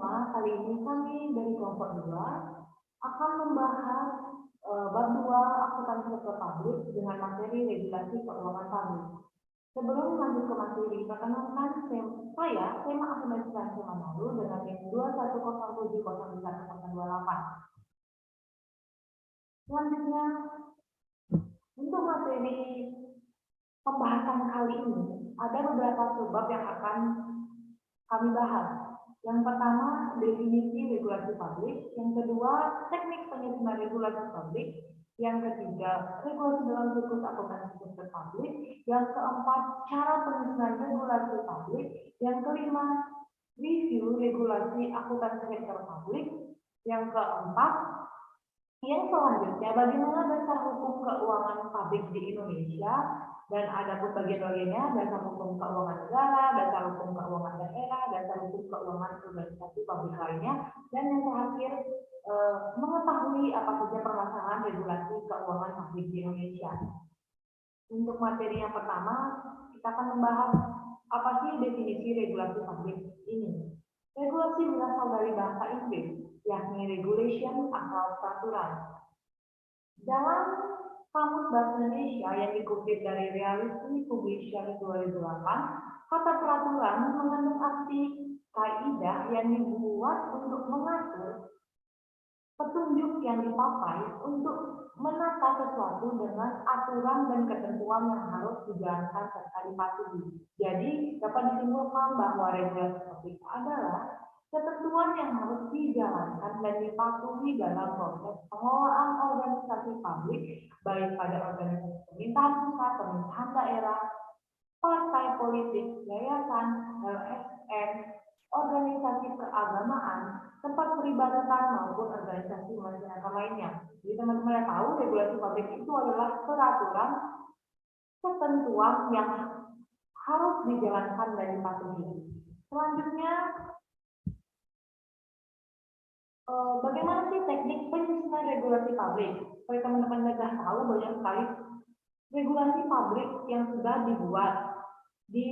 semua, kali ini kami dari kelompok 2 akan membahas bab 2 akuntansi publik dengan materi regulasi keuangan publik. Sebelum lanjut ke materi, perkenalkan saya, tema akuntansi nasional baru dengan NIM 210701028. Selanjutnya, untuk materi pembahasan kali ini, ada beberapa subbab yang akan kami bahas. Yang pertama, definisi regulasi publik. Yang kedua, teknik penyusunan regulasi publik. Yang ketiga, regulasi dalam siklus akuntansi sektor publik. Yang keempat, cara penyusunan regulasi publik. Yang kelima, review regulasi akuntansi sektor publik. Yang keempat, yang selanjutnya, bagaimana dasar hukum keuangan publik di Indonesia. Dan ada pun bagian-bagiannya, dasar hukum keuangan negara, dasar hukum keuangan daerah, dasar hukum keuangan organisasi publik lainnya, dan yang terakhir mengetahui apa saja permasalahan regulasi keuangan publik di Indonesia. Untuk materi yang pertama, kita akan membahas apa sih definisi regulasi publik ini. Regulasi berasal dari bahasa Inggris, yakni regulation atau peraturan. Dalam Kamus Bahasa Indonesia yang dikutip dari Reality Publisher 2008, kata peraturan mengandung arti kaidah yang dibuat untuk mengatur petunjuk yang dipakai untuk menata sesuatu dengan aturan dan ketentuan yang harus dijalankan serta dipatuhi. Jadi dapat disimpulkan bahwa regulasi publik adalah ketentuan yang harus dijalankan dan dipatuhi dalam proses pengelolaan organisasi publik, baik pada organisasi pemerintahan pusat, pemerintahan daerah, partai politik, yayasan, LSM, organisasi keagamaan, tempat peribadatan maupun organisasi masyarakat lainnya. Jadi teman-teman tahu regulasi publik itu adalah peraturan ketentuan yang harus dijalankan dan dipatuhi. Selanjutnya, bagaimana sih teknik penyusunan regulasi publik? Seperti teman-teman sudah tahu, banyak sekali regulasi publik yang sudah dibuat di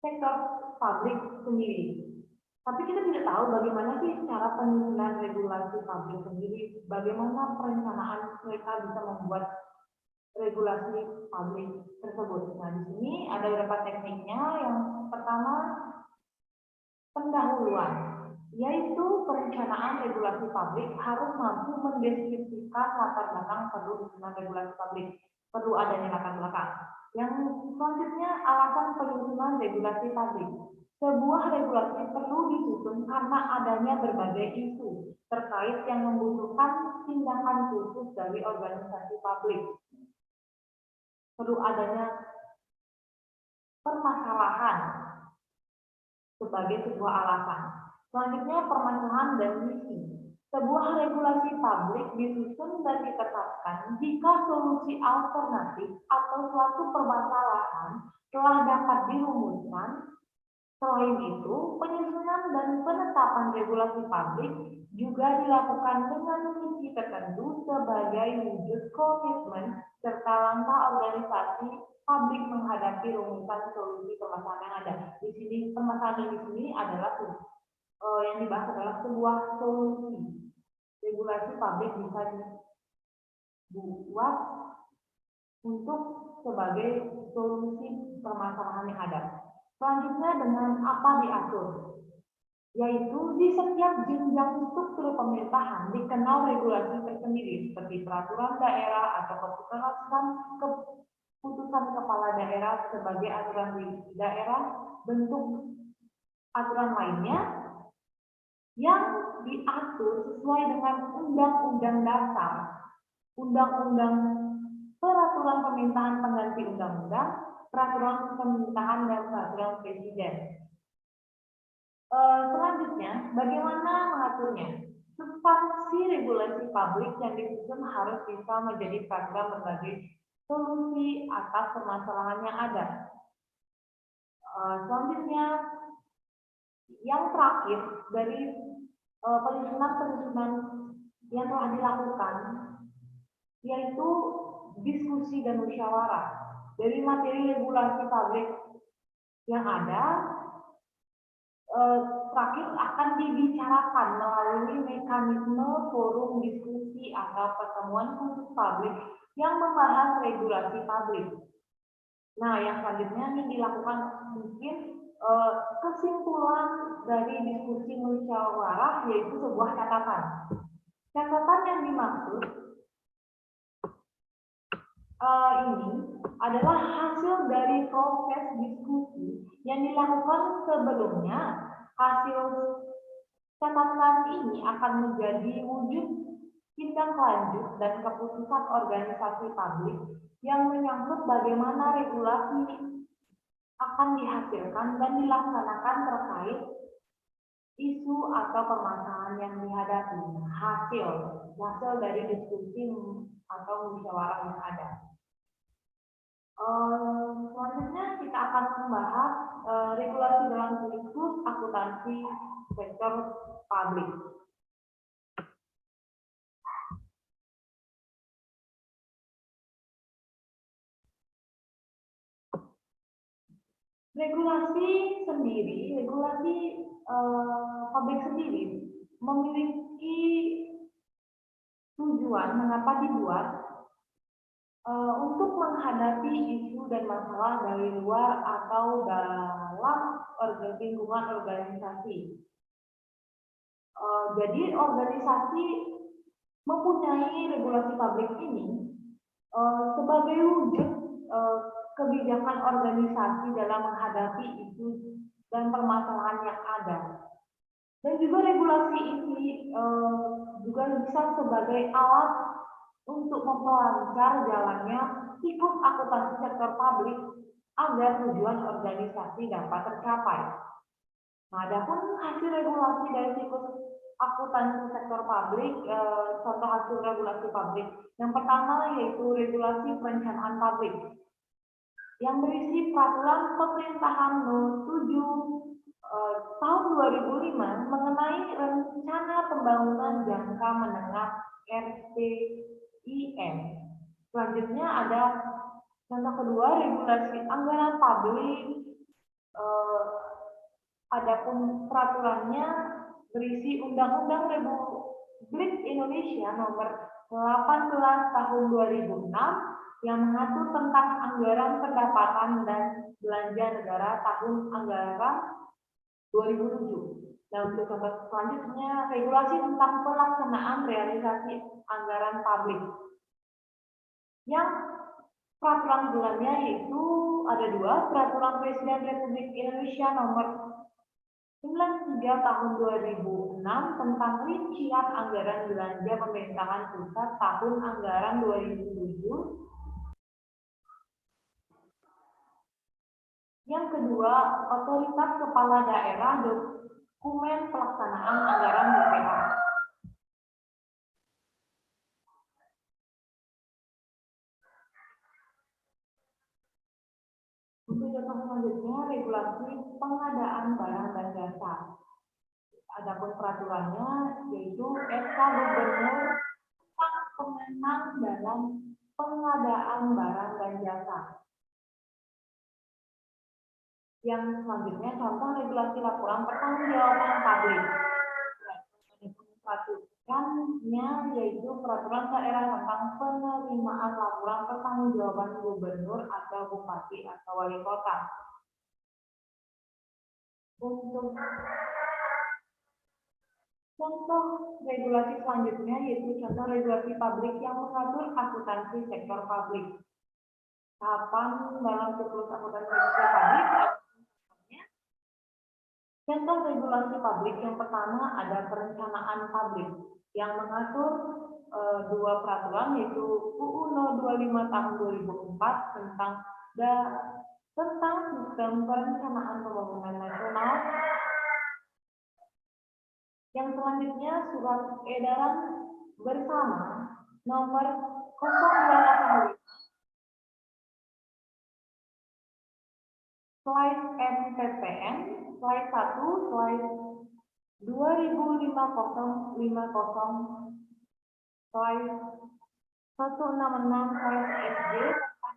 sektor publik sendiri. Tapi kita tidak tahu bagaimana sih cara penyusunan regulasi publik sendiri, bagaimana perencanaan mereka bisa membuat regulasi publik tersebut. Nah, di sini ada beberapa tekniknya. Yang pertama, pendahuluan, yaitu perencanaan regulasi publik harus mampu mendeskripsikan latar belakang perlu disusun regulasi publik, perlu adanya latar belakang. Yang selanjutnya, alasan penyusunan regulasi publik. Sebuah regulasi perlu disusun karena adanya berbagai isu terkait yang membutuhkan tindakan khusus dari organisasi publik. Perlu adanya permasalahan sebagai sebuah alasan. Selanjutnya, permasalahan dan misi. Sebuah regulasi publik disusun dan ditetapkan jika solusi alternatif atau suatu permasalahan telah dapat dirumuskan. Selain itu, penyusunan dan penetapan regulasi publik juga dilakukan dengan misi tertentu sebagai wujud komitmen serta langkah organisasi publik menghadapi rumusan solusi permasalahan yang ada. Di sini permasalahan di sini adalah yang dibahas adalah sebuah solusi. Regulasi publik bisa dibuat untuk sebagai solusi permasalahan yang ada. Selanjutnya, dengan apa diatur, yaitu di setiap jenjang struktur pemerintahan dikenal regulasi tersendiri seperti peraturan daerah atau keputusan kepala daerah sebagai aturan di daerah. Bentuk aturan lainnya yang diatur sesuai dengan Undang-Undang Dasar, Undang-Undang Peraturan Pemerintahan pengganti Undang-Undang, Peraturan Pemerintahan dan Peraturan Presiden. Selanjutnya, bagaimana mengaturnya? Substansi regulasi publik yang disusun harus bisa menjadi peraturan berbagai solusi atas permasalahan yang ada. Selanjutnya, yang terakhir dari penyusunan yang telah dilakukan, yaitu diskusi dan musyawarah. Dari materi regulasi publik yang ada, terakhir akan dibicarakan melalui mekanisme forum diskusi atau pertemuan khusus publik yang membahas regulasi publik. Nah, yang selanjutnya ini dilakukan mungkin kesimpulan dari diskusi musyawarah yaitu sebuah catatan. Catatan yang dimaksud ini adalah hasil dari proses diskusi yang dilakukan sebelumnya. Hasil catatan ini akan menjadi wujud tindak lanjut dan keputusan organisasi publik yang menyangkut bagaimana regulasi akan dihasilkan dan dilaksanakan terkait isu atau permasalahan yang dihadapi. Hasil dari diskusi atau musyawarah yang ada. Selanjutnya kita akan membahas regulasi dalam siklus akuntansi sektor publik. Regulasi publik sendiri memiliki tujuan mengapa dibuat untuk menghadapi isu dan masalah dari luar atau dalam lingkungan organisasi. Jadi organisasi mempunyai regulasi publik ini sebagai wujud kebijakan organisasi dalam menghadapi isu dan permasalahan yang ada. Dan juga regulasi ini juga bisa sebagai alat untuk memperlancar jalannya siklus akuntansi sektor publik agar tujuan organisasi dapat tercapai. Nah, adapun hasil regulasi dari siklus akuntansi sektor publik, contoh hasil regulasi publik. Yang pertama yaitu regulasi perencanaan publik yang berisi peraturan pemerintahan No. 7 tahun 2005 mengenai rencana pembangunan jangka menengah RPIM. Selanjutnya ada contoh kedua, regulasi anggaran publik. Adapun peraturannya berisi Undang-Undang Republik Indonesia Nomor 18 Tahun 2006 yang mengatur tentang anggaran pendapatan dan belanja negara tahun anggaran 2007. Nah, untuk contoh selanjutnya, regulasi tentang pelaksanaan realisasi anggaran publik. Yang peraturan bulannya yaitu ada dua, Peraturan Presiden Republik Indonesia Nomor 93 Tahun 2006 tentang rincian anggaran belanja pemerintahan pusat tahun anggaran 2007. Yang kedua, Otoritas Kepala Daerah Dokumen Pelaksanaan Anggaran BPA. Untuk contoh selanjutnya, regulasi pengadaan barang dan jasa. Adapun peraturannya yaitu SK Gubernur tentang pemenang dalam pengadaan barang dan jasa. Yang selanjutnya contoh regulasi laporan pertanggungjawaban publik. Peraturannya yaitu peraturan daerah tentang penerimaan laporan pertanggungjawaban gubernur atau bupati atau wali kota. Untuk contoh regulasi selanjutnya yaitu contoh regulasi publik yang mengatur akuntansi sektor publik. Tahapan dalam siklus akuntansi sektor publik. Contoh regulasi publik yang pertama ada perencanaan publik yang mengatur dua peraturan yaitu UU No. 25 Tahun 2004 tentang sistem perencanaan pembangunan nasional. Yang selanjutnya surat edaran bersama nomor 025 slide MPPN slide 1 slide 2050 slide 166 slide SJ tentang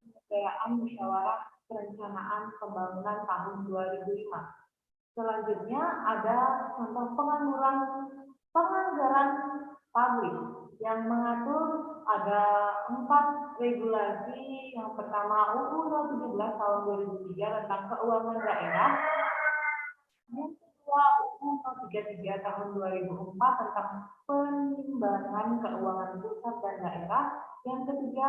penyelenggaraan musyawarah perencanaan pembangunan tahun 2005. Selanjutnya ada contoh penganggaran publik yang mengatur ada 4 regulasi. Yang pertama UU 17 tahun 2003 tentang keuangan daerah. Yang kedua UU 33 tahun 2004 tentang penimbangan keuangan pusat dan daerah. Yang ketiga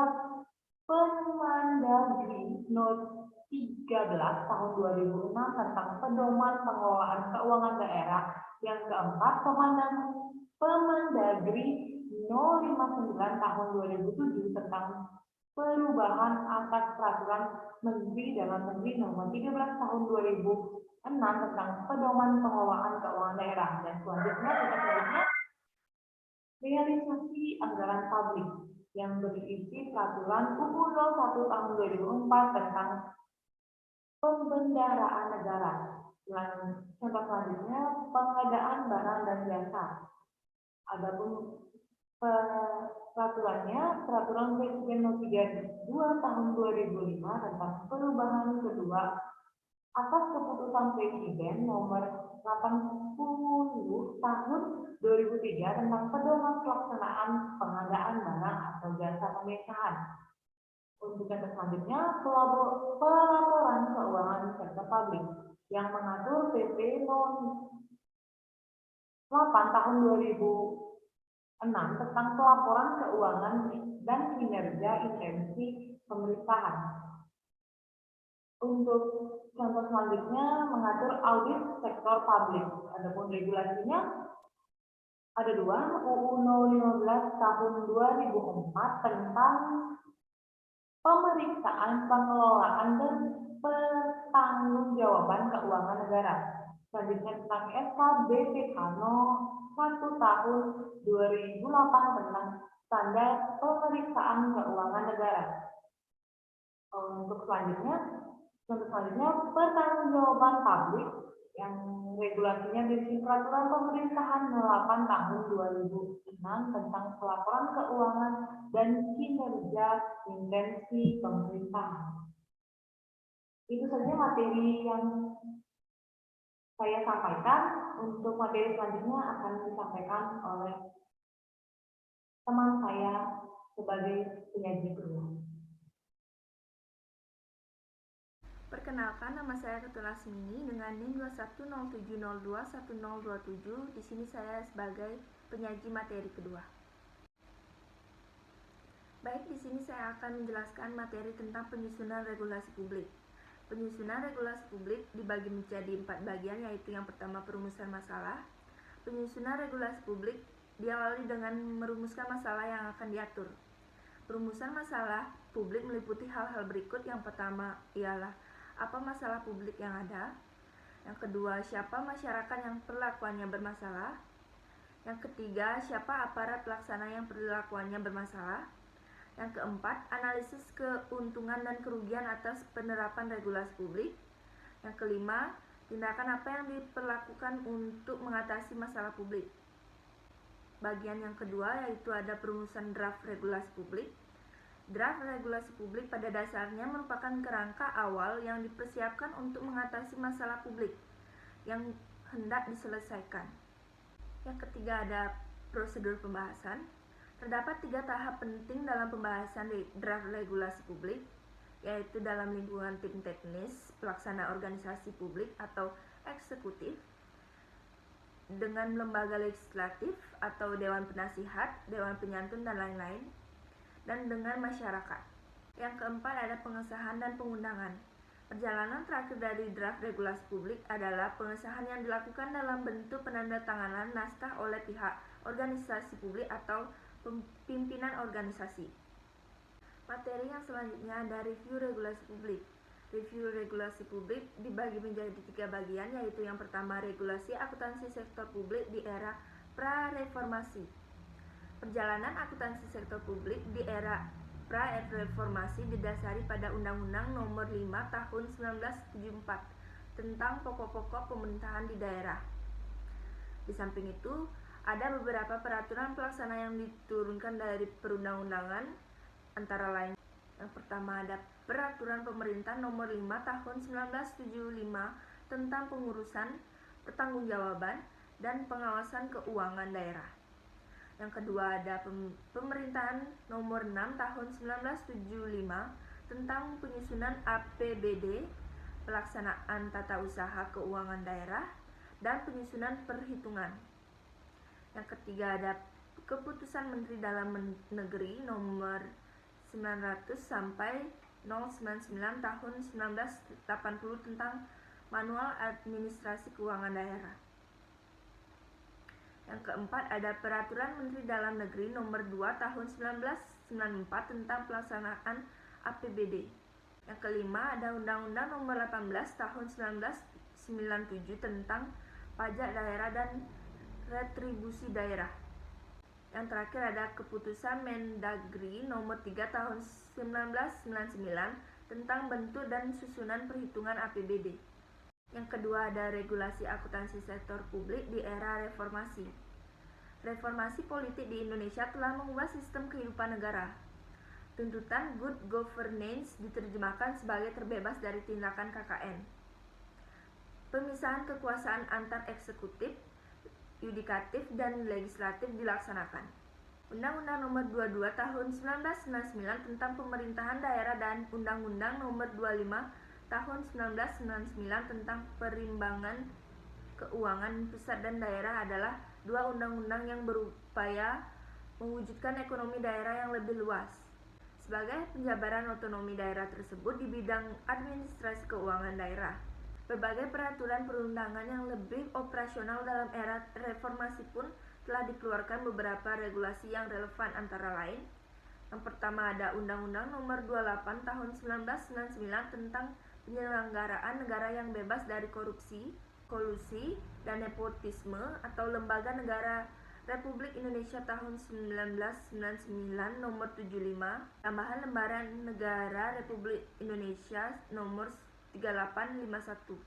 Permendagri No. 13 tahun 2006 tentang pedoman pengelolaan keuangan daerah. Yang keempat, Permendagri No. 59 tahun 2007 tentang perubahan atas peraturan Menteri Dalam Negeri Nomor 13 tahun 2006 tentang pedoman pengelolaan keuangan daerah. Dan selanjutnya realisasi anggaran publik yang berisi peraturan UU 01 tahun 2004 tentang pembendaraan negara. Contoh selanjutnya pengadaan barang dan jasa. Adapun peraturan Presiden No. 32 tahun 2005 tentang perubahan kedua atas keputusan Presiden nomor 80 tahun 2003 tentang pedoman pelaksanaan pengadaan barang atau jasa pemisahan. Untuk yang selanjutnya, pelaporan keuangan sektor publik yang mengatur PP No. 8 tahun 2006 tentang pelaporan keuangan dan kinerja intensi pemerintahan. Untuk contoh selanjutnya mengatur audit sektor publik. Adapun regulasinya ada 2, UU No. 15 tahun 2004 tentang pemeriksaan pengelolaan dan pertanggungjawaban keuangan negara. Selanjutnya tentang SK BPK No. 1 tahun 2008 tentang standar pemeriksaan keuangan negara. Untuk contoh selanjutnya pertanggungjawaban publik yang regulasinya dari peraturan pemerintahan 8 tahun 2006 tentang pelaporan keuangan dan kinerja intensi pemerintahan. Itu saja materi yang saya sampaikan. Untuk materi selanjutnya akan disampaikan oleh teman saya sebagai penyaji kedua. Perkenalkan, nama saya Ketua Lasmini dengan NIM 2107021027. Di sini saya sebagai penyaji materi kedua. Baik, di sini saya akan menjelaskan materi tentang penyusunan regulasi publik. Penyusunan regulasi publik dibagi menjadi 4 bagian, yaitu yang pertama perumusan masalah. Penyusunan regulasi publik diawali dengan merumuskan masalah yang akan diatur. Perumusan masalah publik meliputi hal-hal berikut. Yang pertama ialah apa masalah publik yang ada. Yang kedua, siapa masyarakat yang perlakuannya bermasalah. Yang ketiga, siapa aparat pelaksana yang perilakuannya bermasalah. Yang keempat, analisis keuntungan dan kerugian atas penerapan regulasi publik. Yang kelima, tindakan apa yang diperlakukan untuk mengatasi masalah publik. Bagian yang kedua yaitu ada perumusan draft regulasi publik. Draft regulasi publik pada dasarnya merupakan kerangka awal yang dipersiapkan untuk mengatasi masalah publik yang hendak diselesaikan. Yang ketiga ada prosedur pembahasan. Terdapat 3 tahap penting dalam pembahasan draft regulasi publik, yaitu dalam lingkungan tim teknis, pelaksana organisasi publik atau eksekutif, dengan lembaga legislatif atau dewan penasihat, dewan penyantun dan lain-lain, dan dengan masyarakat. Yang keempat ada pengesahan dan pengundangan. Perjalanan terakhir dari draft regulasi publik adalah pengesahan yang dilakukan dalam bentuk penandatanganan naskah oleh pihak organisasi publik atau pimpinan organisasi. Materi yang selanjutnya ada review regulasi publik. Review regulasi publik dibagi menjadi 3 bagian, yaitu yang pertama regulasi akuntansi sektor publik di era pra-reformasi. Perjalanan akuntansi sektor publik di era pra-reformasi didasari pada Undang-Undang Nomor 5 Tahun 1974 tentang pokok-pokok pemerintahan di daerah. Di samping itu, ada beberapa peraturan pelaksana yang diturunkan dari perundang-undangan, antara lain yang pertama ada Peraturan Pemerintah Nomor 5 Tahun 1975 tentang pengurusan, pertanggungjawaban, dan pengawasan keuangan daerah. Yang kedua ada Pemerintahan Nomor 6 Tahun 1975 tentang penyusunan APBD, pelaksanaan tata usaha keuangan daerah, dan penyusunan perhitungan. Yang ketiga ada Keputusan Menteri Dalam Negeri Nomor 900 sampai 099 Tahun 1980 tentang Manual Administrasi Keuangan Daerah. Yang keempat ada Peraturan Menteri Dalam Negeri Nomor 2 Tahun 1994 tentang pelaksanaan APBD. Yang kelima ada Undang-Undang Nomor 18 Tahun 1997 tentang pajak daerah dan retribusi daerah. Yang terakhir ada Keputusan Mendagri Nomor 3 Tahun 1999 tentang bentuk dan susunan perhitungan APBD. Yang kedua ada Regulasi Akuntansi Sektor Publik di era reformasi. Reformasi politik di Indonesia telah mengubah sistem kehidupan negara. Tuntutan good governance diterjemahkan sebagai terbebas dari tindakan KKN. Pemisahan kekuasaan antar eksekutif, yudikatif, dan legislatif dilaksanakan. Undang-Undang Nomor 22 Tahun 1999 tentang Pemerintahan Daerah dan Undang-Undang Nomor 25 Tahun 1999 tentang Perimbangan Keuangan Pusat dan Daerah adalah dua undang-undang yang berupaya mewujudkan ekonomi daerah yang lebih luas. Sebagai penjabaran otonomi daerah tersebut di bidang administrasi keuangan daerah, berbagai peraturan perundangan yang lebih operasional dalam era reformasi pun telah dikeluarkan beberapa regulasi yang relevan antara lain. Yang pertama ada Undang-Undang Nomor 28 Tahun 1999 tentang penyelenggaraan negara yang bebas dari korupsi, kolusi, dan nepotisme atau Lembaga Negara Republik Indonesia tahun 1999 Nomor 75, tambahan Lembaran Negara Republik Indonesia Nomor 3851.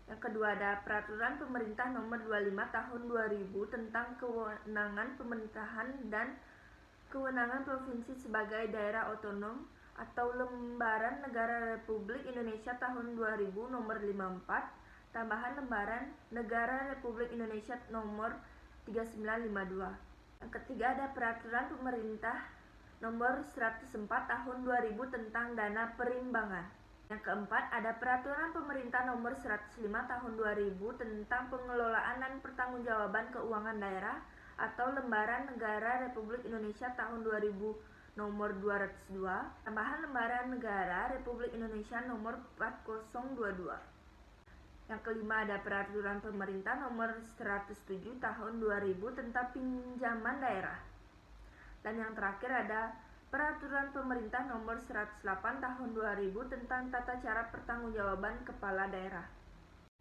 Yang kedua ada Peraturan Pemerintah Nomor 25 Tahun 2000 tentang kewenangan pemerintahan dan kewenangan provinsi sebagai daerah otonom atau Lembaran Negara Republik Indonesia tahun 2000 Nomor 54, tambahan Lembaran Negara Republik Indonesia Nomor 3952. Yang ketiga ada Peraturan Pemerintah Nomor 104 Tahun 2000 tentang Dana Perimbangan. Yang keempat ada Peraturan Pemerintah Nomor 105 Tahun 2000 tentang Pengelolaan dan Pertanggungjawaban Keuangan Daerah atau Lembaran Negara Republik Indonesia tahun 2000 Nomor 202, tambahan Lembaran Negara Republik Indonesia Nomor 4022. Yang kelima ada Peraturan Pemerintah Nomor 107 Tahun 2000 tentang Pinjaman Daerah. Dan yang terakhir ada Peraturan Pemerintah Nomor 108 Tahun 2000 tentang Tata Cara Pertanggungjawaban Kepala Daerah.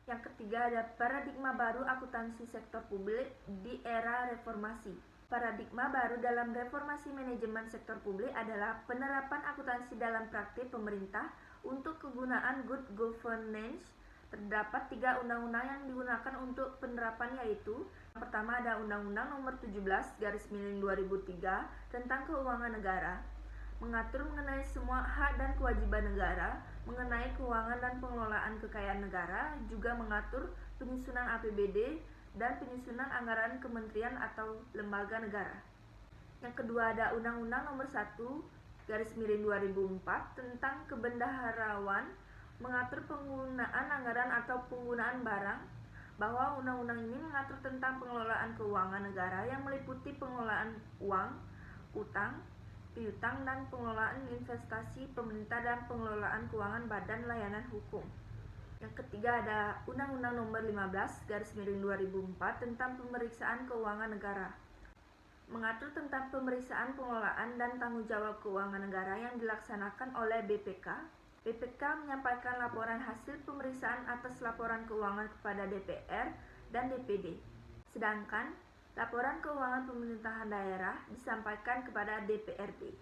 Yang ketiga ada Paradigma Baru Akuntansi Sektor Publik di Era Reformasi. Paradigma baru dalam reformasi manajemen sektor publik adalah penerapan akuntansi dalam praktik pemerintah untuk kegunaan good governance. Terdapat 3 undang-undang yang digunakan untuk penerapan, yaitu yang pertama ada Undang-Undang Nomor 17/2003 tentang Keuangan Negara, mengatur mengenai semua hak dan kewajiban negara mengenai keuangan dan pengelolaan kekayaan negara, juga mengatur penyusunan APBD dan penyusunan anggaran kementerian atau lembaga negara. Yang kedua ada Undang-Undang Nomor 1/2004 tentang Kebendaharaan, mengatur penggunaan anggaran atau penggunaan barang, bahwa undang-undang ini mengatur tentang pengelolaan keuangan negara yang meliputi pengelolaan uang, utang, piutang, dan pengelolaan investasi pemerintah dan pengelolaan keuangan badan layanan hukum. Yang ketiga ada Undang-Undang Nomor 15/2004 tentang Pemeriksaan Keuangan Negara, mengatur tentang pemeriksaan pengelolaan dan tanggung jawab keuangan negara yang dilaksanakan oleh BPK. BPK menyampaikan laporan hasil pemeriksaan atas laporan keuangan kepada DPR dan DPD, sedangkan laporan keuangan pemerintahan daerah disampaikan kepada DPRD.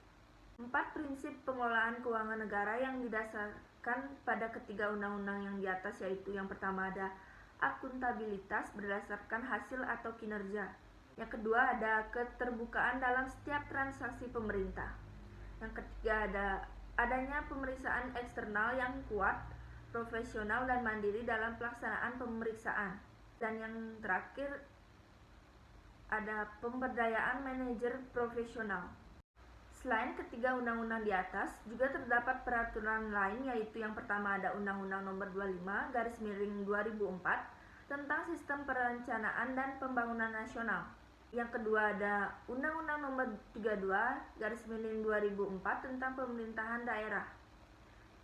4 prinsip pengelolaan keuangan negara yang didasarkan pada ketiga undang-undang yang di atas, yaitu yang pertama ada akuntabilitas berdasarkan hasil atau kinerja. Yang kedua ada keterbukaan dalam setiap transaksi pemerintah. Yang ketiga ada adanya pemeriksaan eksternal yang kuat profesional dan mandiri dalam pelaksanaan pemeriksaan. Dan yang terakhir ada pemberdayaan manajer profesional. Selain ketiga undang-undang di atas, juga terdapat peraturan lain, yaitu yang pertama ada Undang-Undang Nomor 25/2004 tentang Sistem Perencanaan dan Pembangunan Nasional. Yang kedua ada Undang-Undang Nomor 32/2004 tentang Pemerintahan Daerah.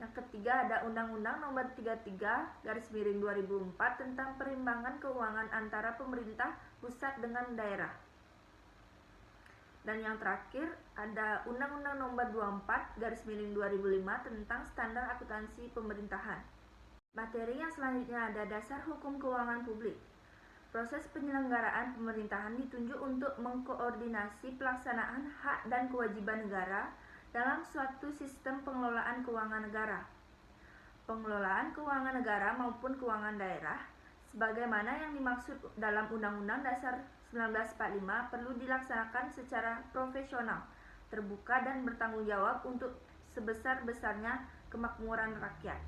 Yang ketiga ada Undang-Undang Nomor 33/2004 tentang Perimbangan Keuangan antara pemerintah pusat dengan daerah. Dan yang terakhir ada Undang-Undang Nomor 24/2005 tentang Standar Akuntansi Pemerintahan. Materi yang selanjutnya ada dasar hukum keuangan publik. Proses penyelenggaraan pemerintahan ditunjuk untuk mengkoordinasi pelaksanaan hak dan kewajiban negara dalam suatu sistem pengelolaan keuangan negara. Pengelolaan keuangan negara maupun keuangan daerah, sebagaimana yang dimaksud dalam Undang-Undang Dasar 1945 perlu dilaksanakan secara profesional, terbuka dan bertanggung jawab untuk sebesar-besarnya kemakmuran rakyat.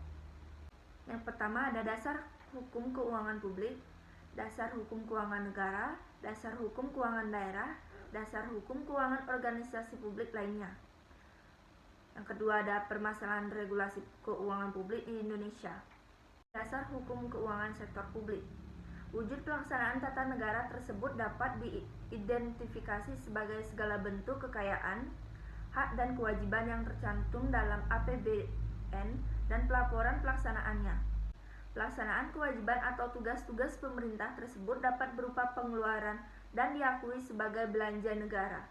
Yang pertama ada dasar hukum keuangan publik, dasar hukum keuangan negara, dasar hukum keuangan daerah, dasar hukum keuangan organisasi publik lainnya. Yang kedua ada permasalahan regulasi keuangan publik di Indonesia. Dasar hukum keuangan sektor publik. Wujud pelaksanaan tata negara tersebut dapat diidentifikasi sebagai segala bentuk kekayaan, hak dan kewajiban yang tercantum dalam APBN dan pelaporan pelaksanaannya. Pelaksanaan kewajiban atau tugas-tugas pemerintah tersebut dapat berupa pengeluaran dan diakui sebagai belanja negara.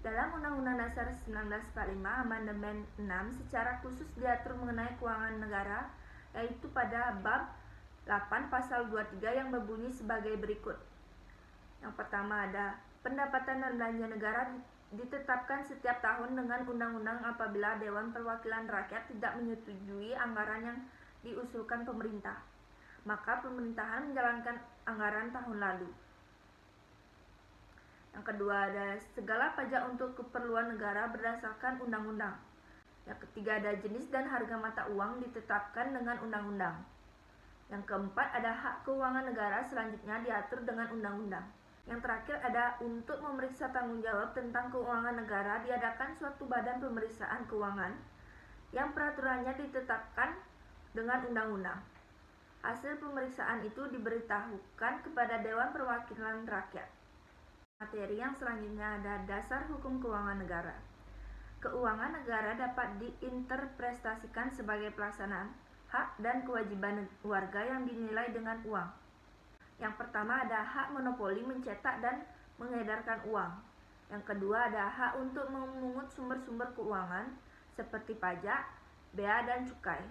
Dalam Undang-Undang Dasar 1945 Amandemen 6 secara khusus diatur mengenai keuangan negara, yaitu pada bab 8 pasal 23 yang berbunyi sebagai berikut. Yang pertama ada pendapatan dan belanja negara ditetapkan setiap tahun dengan undang-undang apabila Dewan Perwakilan Rakyat tidak menyetujui anggaran yang diusulkan pemerintah, maka pemerintahan menjalankan anggaran tahun lalu. Yang kedua ada segala pajak untuk keperluan negara berdasarkan undang-undang. Yang ketiga ada jenis dan harga mata uang ditetapkan dengan undang-undang. Yang keempat ada hak keuangan negara selanjutnya diatur dengan undang-undang. Yang terakhir ada untuk memeriksa tanggung jawab tentang keuangan negara diadakan suatu badan pemeriksaan keuangan yang peraturannya ditetapkan dengan undang-undang. Hasil pemeriksaan itu diberitahukan kepada Dewan Perwakilan Rakyat. Materi yang selanjutnya ada dasar hukum keuangan negara. Keuangan negara dapat diinterpretasikan sebagai pelaksanaan hak dan kewajiban warga yang dinilai dengan uang. Yang pertama ada hak monopoli mencetak dan mengedarkan uang. Yang kedua ada hak untuk memungut sumber-sumber keuangan seperti pajak, bea dan cukai.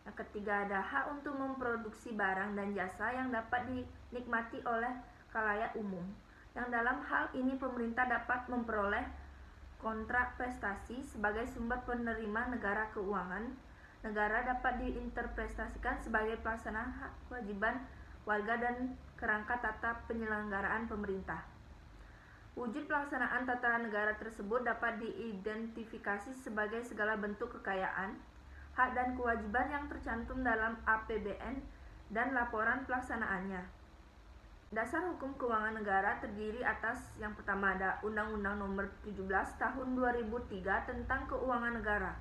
Yang ketiga ada hak untuk memproduksi barang dan jasa yang dapat dinikmati oleh khalayak umum. Yang dalam hal ini pemerintah dapat memperoleh kontrak prestasi sebagai sumber penerima negara keuangan. Negara dapat diinterpretasikan sebagai pelaksanaan hak kewajiban warga dan kerangka tata penyelenggaraan pemerintah. Wujud pelaksanaan tata negara tersebut dapat diidentifikasi sebagai segala bentuk kekayaan, hak dan kewajiban yang tercantum dalam APBN dan laporan pelaksanaannya. Dasar hukum keuangan negara terdiri atas yang pertama ada Undang-Undang Nomor 17 Tahun 2003 tentang Keuangan Negara.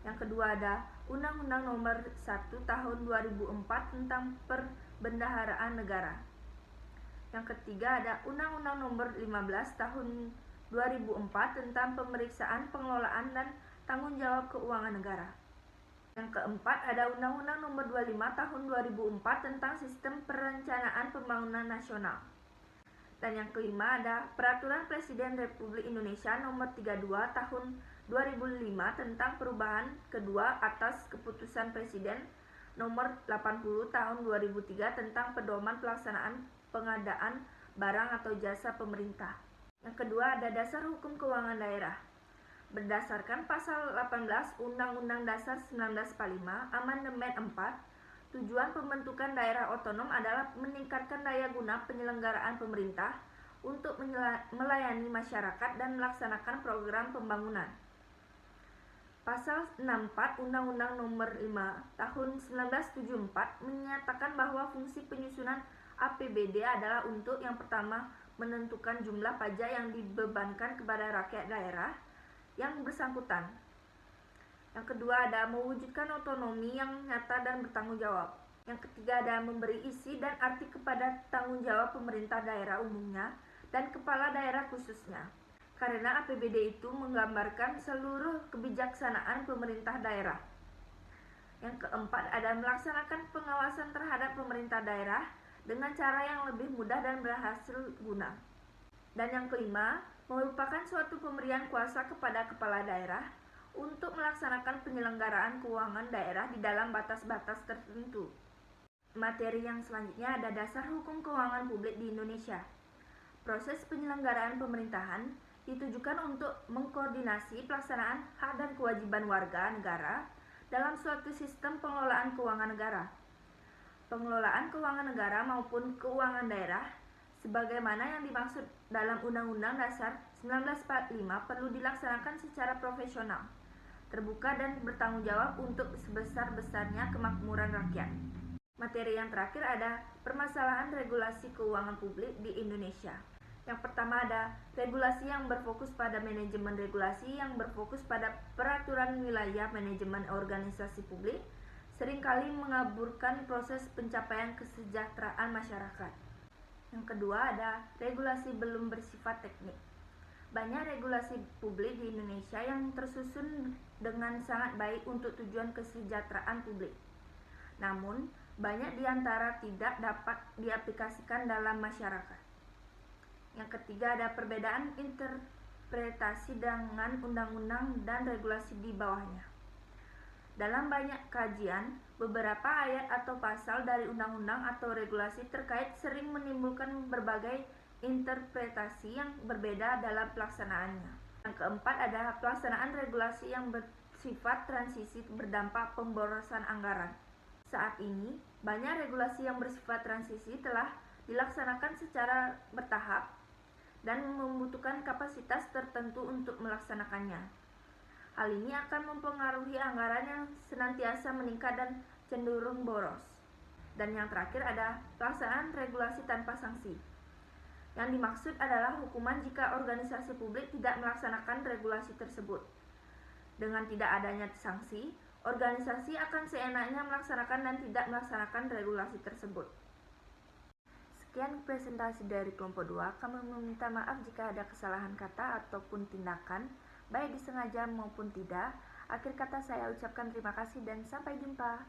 Yang kedua ada Undang-Undang Nomor 1 Tahun 2004 tentang Perbendaharaan Negara. Yang ketiga ada Undang-Undang Nomor 15 Tahun 2004 tentang Pemeriksaan, Pengelolaan dan Tanggung Jawab Keuangan Negara. Yang keempat ada Undang-Undang Nomor 25 Tahun 2004 tentang Sistem Perencanaan Pembangunan Nasional. Dan yang kelima ada Peraturan Presiden Republik Indonesia Nomor 32 Tahun 2005 tentang perubahan kedua atas Keputusan Presiden Nomor 80 Tahun 2003 tentang pedoman pelaksanaan pengadaan barang atau jasa pemerintah. Yang kedua ada Dasar Hukum Keuangan Daerah. Berdasarkan pasal 18 Undang-Undang Dasar 1945 Amandemen 4, tujuan pembentukan daerah otonom adalah meningkatkan daya guna penyelenggaraan pemerintah untuk melayani masyarakat dan melaksanakan program pembangunan. Pasal 64 Undang-Undang Nomor 5 Tahun 1974 menyatakan bahwa fungsi penyusunan APBD adalah untuk yang pertama menentukan jumlah pajak yang dibebankan kepada rakyat daerah yang bersangkutan. Yang kedua ada mewujudkan otonomi yang nyata dan bertanggung jawab. Yang ketiga ada memberi isi dan arti kepada tanggung jawab pemerintah daerah umumnya dan kepala daerah khususnya. Karena APBD itu menggambarkan seluruh kebijaksanaan pemerintah daerah. Yang keempat ada melaksanakan pengawasan terhadap pemerintah daerah dengan cara yang lebih mudah dan berhasil guna. Dan yang kelima, merupakan suatu pemberian kuasa kepada kepala daerah untuk melaksanakan penyelenggaraan keuangan daerah di dalam batas-batas tertentu. Materi yang selanjutnya ada dasar hukum keuangan publik di Indonesia. Proses penyelenggaraan pemerintahan ditujukan untuk mengkoordinasi pelaksanaan hak dan kewajiban warga negara dalam suatu sistem pengelolaan keuangan negara. Pengelolaan keuangan negara maupun keuangan daerah sebagaimana yang dimaksud dalam Undang-Undang Dasar 1945 perlu dilaksanakan secara profesional, terbuka dan bertanggung jawab untuk sebesar-besarnya kemakmuran rakyat. Materi yang terakhir ada permasalahan regulasi keuangan publik di Indonesia. Yang pertama ada regulasi yang berfokus pada manajemen regulasi yang berfokus pada peraturan wilayah manajemen organisasi publik seringkali mengaburkan proses pencapaian kesejahteraan masyarakat. Yang kedua ada regulasi belum bersifat teknik. Banyak regulasi publik di Indonesia yang tersusun dengan sangat baik untuk tujuan kesejahteraan publik. Namun, banyak di antara tidak dapat diaplikasikan dalam masyarakat. Yang ketiga ada perbedaan interpretasi dengan undang-undang dan regulasi di bawahnya. Dalam banyak kajian, beberapa ayat atau pasal dari undang-undang atau regulasi terkait sering menimbulkan berbagai interpretasi yang berbeda dalam pelaksanaannya. Yang keempat ada pelaksanaan regulasi yang bersifat transisi berdampak pemborosan anggaran. Saat ini, banyak regulasi yang bersifat transisi telah dilaksanakan secara bertahap dan membutuhkan kapasitas tertentu untuk melaksanakannya. Hal ini akan mempengaruhi anggaran yang senantiasa meningkat dan cenderung boros. Dan yang terakhir ada pelaksanaan regulasi tanpa sanksi. Yang dimaksud adalah hukuman jika organisasi publik tidak melaksanakan regulasi tersebut. Dengan tidak adanya sanksi, organisasi akan seenaknya melaksanakan dan tidak melaksanakan regulasi tersebut. Sekian presentasi dari kelompok 2. Kami meminta maaf jika ada kesalahan kata ataupun tindakan, baik disengaja maupun tidak. Akhir kata saya ucapkan terima kasih dan sampai jumpa.